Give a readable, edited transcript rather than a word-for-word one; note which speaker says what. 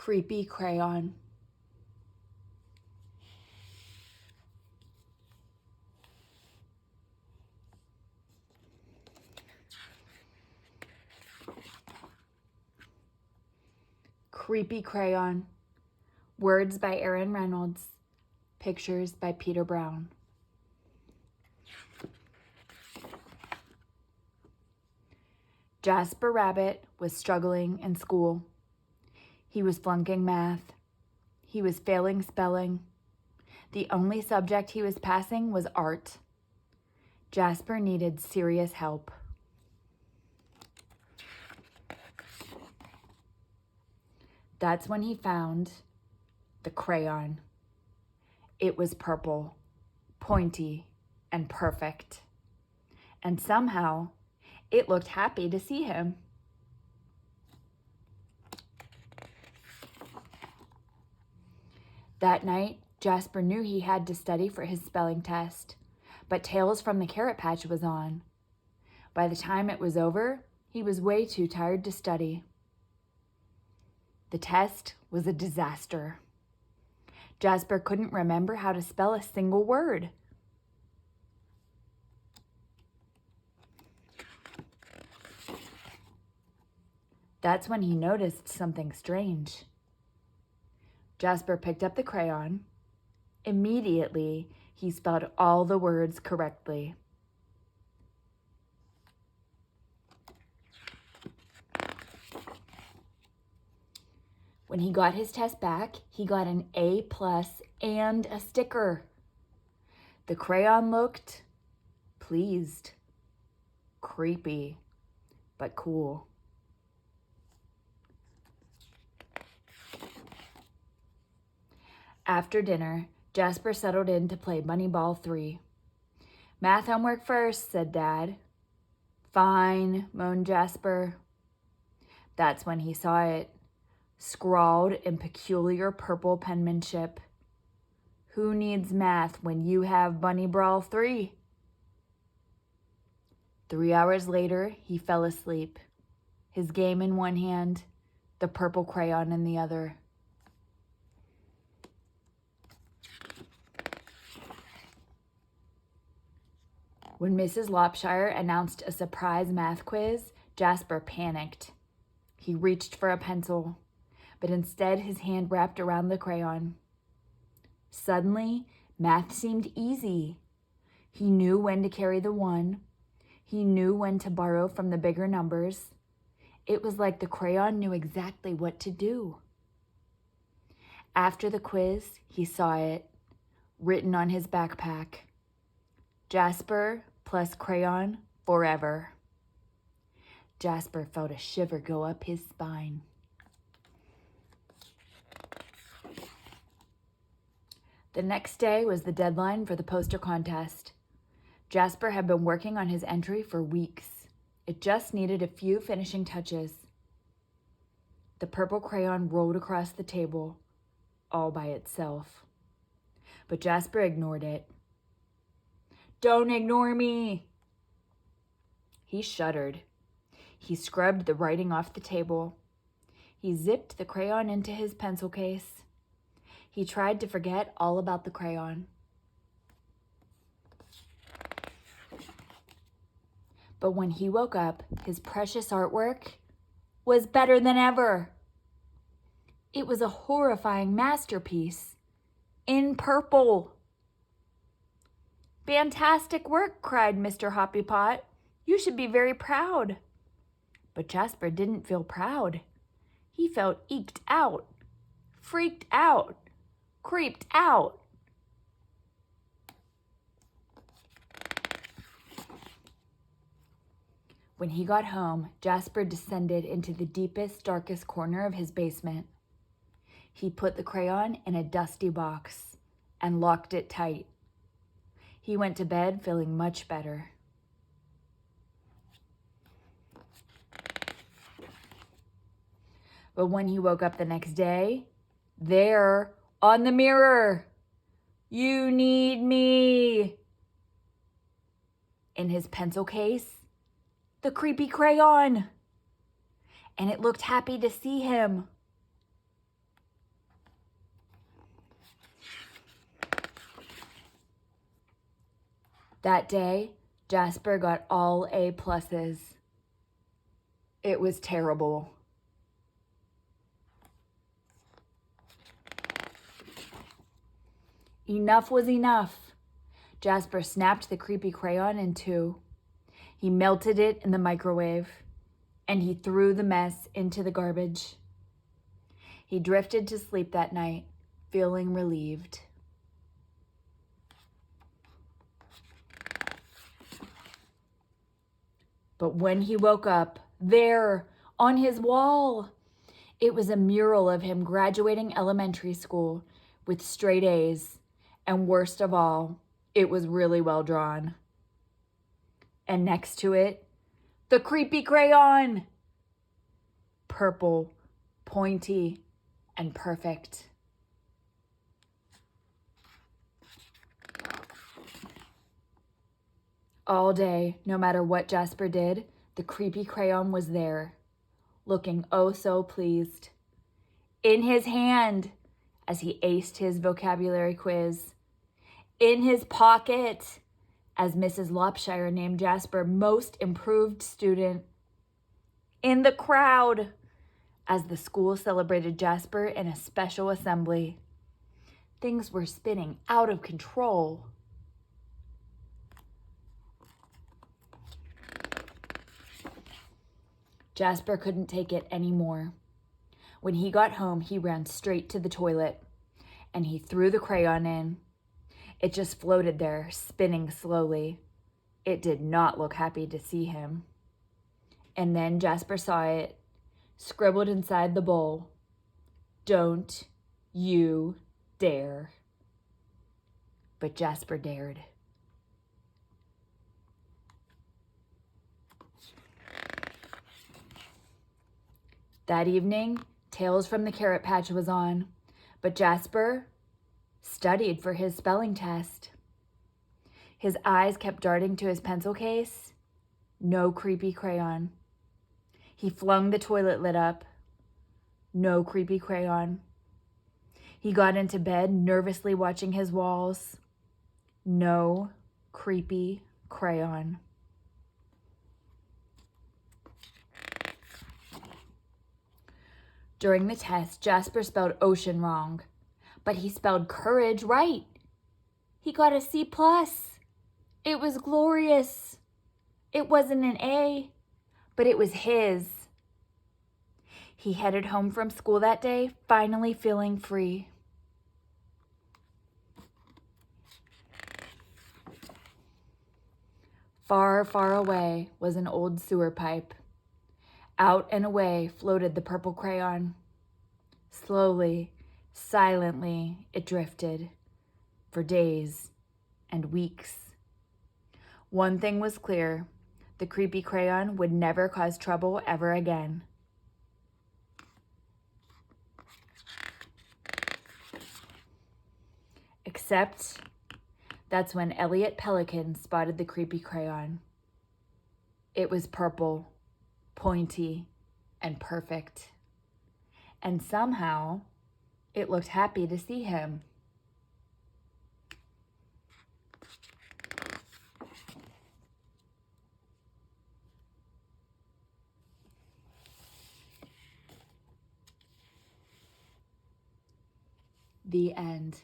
Speaker 1: Creepy crayon. Creepy crayon. Words by Reynolds. Pictures by Peter Brown. Jasper Rabbit was struggling in school. He was flunking math. He was failing spelling. The only subject he was passing was art. Jasper needed serious help. That's when he found the crayon. It was purple, pointy, and perfect. And somehow, it looked happy to see him. That night, Jasper knew he had to study for his spelling test, but Tales from the Carrot Patch was on. By the time it was over, he was way too tired to study. The test was a disaster. Jasper couldn't remember how to spell a single word. That's when he noticed something strange. Jasper picked up the crayon. Immediately, he spelled all the words correctly. When he got his test back, he got an A+ and a sticker. The crayon looked pleased, creepy, but cool. After dinner, Jasper settled in to play Bunny Ball 3. Math homework first, said Dad. Fine, moaned Jasper. That's when he saw it, scrawled in peculiar purple penmanship. Who needs math when you have Bunny Ball 3? 3 hours later, he fell asleep, his game in one hand, the purple crayon in the other. When Mrs. Lopshire announced a surprise math quiz, Jasper panicked. He reached for a pencil, but instead his hand wrapped around the crayon. Suddenly, math seemed easy. He knew when to carry the 1. He knew when to borrow from the bigger numbers. It was like the crayon knew exactly what to do. After the quiz, he saw it, written on his backpack. Jasper plus crayon forever. Jasper felt a shiver go up his spine. The next day was the deadline for the poster contest. Jasper had been working on his entry for weeks. It just needed a few finishing touches. The purple crayon rolled across the table, all by itself. But Jasper ignored it. Don't ignore me! He shuddered. He scrubbed the writing off the table. He zipped the crayon into his pencil case. He tried to forget all about the crayon. But when he woke up, his precious artwork was better than ever. It was a horrifying masterpiece in purple. Fantastic work, cried Mr. Hoppypot. You should be very proud. But Jasper didn't feel proud. He felt eked out, freaked out, creeped out. When he got home, Jasper descended into the deepest, darkest corner of his basement. He put the crayon in a dusty box and locked it tight. He went to bed feeling much better. But when he woke up the next day, there on the mirror, "You need me." In his pencil case, the creepy crayon. And it looked happy to see him. That day, Jasper got all A pluses. It was terrible. Enough was enough. Jasper snapped the creepy crayon in two. He melted it in the microwave, and he threw the mess into the garbage. He drifted to sleep that night, feeling relieved. But when he woke up, there, on his wall, it was a mural of him graduating elementary school with straight A's, and worst of all, it was really well drawn. And next to it, the creepy crayon! Purple, pointy, and perfect. All day, no matter what Jasper did, the creepy crayon was there, looking oh so pleased. In his hand, as he aced his vocabulary quiz. In his pocket, as Mrs. Lopshire named Jasper most improved student. In the crowd, as the school celebrated Jasper in a special assembly. Things were spinning out of control. Jasper couldn't take it anymore. When he got home, he ran straight to the toilet, and he threw the crayon in. It just floated there, spinning slowly. It did not look happy to see him. And then Jasper saw it, scribbled inside the bowl. Don't you dare. But Jasper dared. That evening, Tales from the Carrot Patch was on, but Jasper studied for his spelling test. His eyes kept darting to his pencil case. No creepy crayon. He flung the toilet lid up. No creepy crayon. He got into bed, nervously watching his walls. No creepy crayon. During the test, Jasper spelled ocean wrong, but he spelled courage right. He got a C+. It was glorious. It wasn't an A, but it was his. He headed home from school that day, finally feeling free. Far, far away was an old sewer pipe. Out and away floated the purple crayon. Slowly, silently, it drifted for days and weeks. One thing was clear: the creepy crayon would never cause trouble ever again. Except that's when Elliot Pelican spotted the creepy crayon. It was purple, pointy, and perfect. And somehow, it looked happy to see him. The end.